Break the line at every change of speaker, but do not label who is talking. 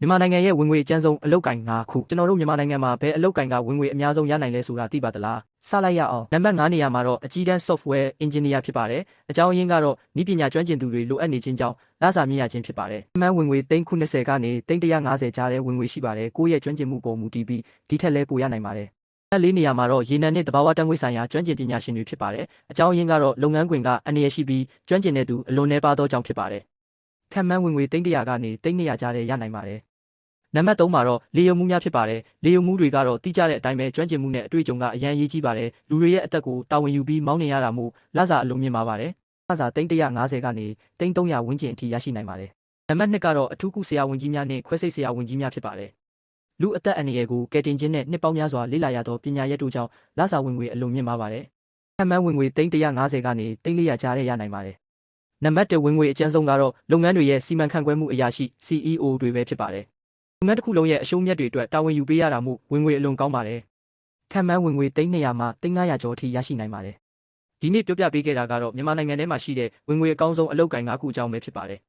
မြန်မာနိုင်ငံရဲ့ဝင်ငွေအကျန်းဆုံးအလုပ်ကိုင်၅ခုကျွန်တော်တို့မြန်မာနိုင်ငံမှာဘယ်အလုပ်ကိုင်ကဝင်ငွေအများဆုံးရနိုင်လဲဆိုတာသိပါသလားစလိုက်ရအောင်နံပါတ်5နေရာမှာတော့အကြီးတန်း software engineer ဖြစ်ပါတယ်အကြောင်းရင်းကတော့ဤပညာကျွမ်းကျင်သူတွေလိုအပ်နေခြင်းကြောင့်လစာမြင့်ရခြင်းဖြစ်ပါတယ်အမှန်ဝင်ငွေသိန်း90ကနေသိန်း150ကြားတဲ့ဝင်ငွေရှိပါတယ်ကိုယ့်ရဲ့ကျွမ်းကျင်မှုပေါ်မူတည်ပြီးဒီထက်လဲပိုရနိုင်ပါတယ်4နေရာမှာတော့ရေနံနဲ့တဘာဝတန်ငွေဆိုင်ရာကျွမ်းကျင်ပညာရှင်တွေဖြစ်ပါတယ်အကြောင်းရင်းကတော့လုပ်ငန်းခွင်ကအန္တရာယ်ရှိပြီးကျွမ်းကျင်တဲ့သူအလွန်နှဲပါသောကြောင့်ဖြစ်ပါတယ်ခန့်မှန်းဝင်ငွေသိန်း100ကနေသိန်း200ကြားတဲ့ရနိုင်ပါတယ်နံပါတ်3မှာတော့လေယုံမှုများဖြစ်ပါတယ်လေယုံမှုတွေကတော့တိကျတဲ့အတိုင်းပဲကျွမ်းကျင်မှုနဲ့အတွေ့အကြုံကအရန်ရေးကြီးပါတယ်လူတွေရဲ့အသက်ကိုတာဝန်ယူပြီးမောင်းနှင်ရတာမို့လစာအလုံးမြင့်ပါပါတယ်လစာသိန်း150ကနေသိန်း300ဝန်းကျင်အထိရရှိနိုင်ပါတယ်နံပါတ်2ကတော့အထူးကုဆရာဝန်ကြီးများနဲ့ခွဲစိတ်ဆရာဝန်ကြီးများဖြစ်ပါတယ်လူအသက်အန္တရာယ်ကိုကယ်တင်ခြင်းနဲ့နှစ်ပေါင်းများစွာလေ့လာရသောပညာရပ်တို့ကြောင့်လစာဝင်ငွေအလုံးမြင့်ပါပါတယ်ခန့်မှန်းဝင်ငွေသိန်း150ကနေသိန်း400ကြားတဲ့ရနိုင်ပါတယ်နံပါတ်1ဝင်ငွေအကျဉ်းဆုံးကတော့လုပ်ငန်းတွေရဲ့စီမံခန့်ခွဲမှုအရာရှိ CEO တွေပဲဖြစ်ပါတယ်လုပ်ငန်းတစ်ခုလုံးရဲ့အရှုံးမြတ်တွေအတွက်တာဝန်ယူပေးရတာမို့ဝင်ငွေအလွန်ကောင်းပါတယ်ခန့်မှန်းဝင်ငွေသိန်း200မှသိန်း900ကျော်အထိရရှိနိုင်ပါတယ်ဒီနေ့ပြောပြပေးခဲ့တာကတော့မြန်မာနိုင်ငံထဲမှာရှိတဲ့ဝင်ငွေအကောင်းဆုံးအလုပ်ကိုင်5ခုအကြောင်းပဲဖြစ်ပါတယ်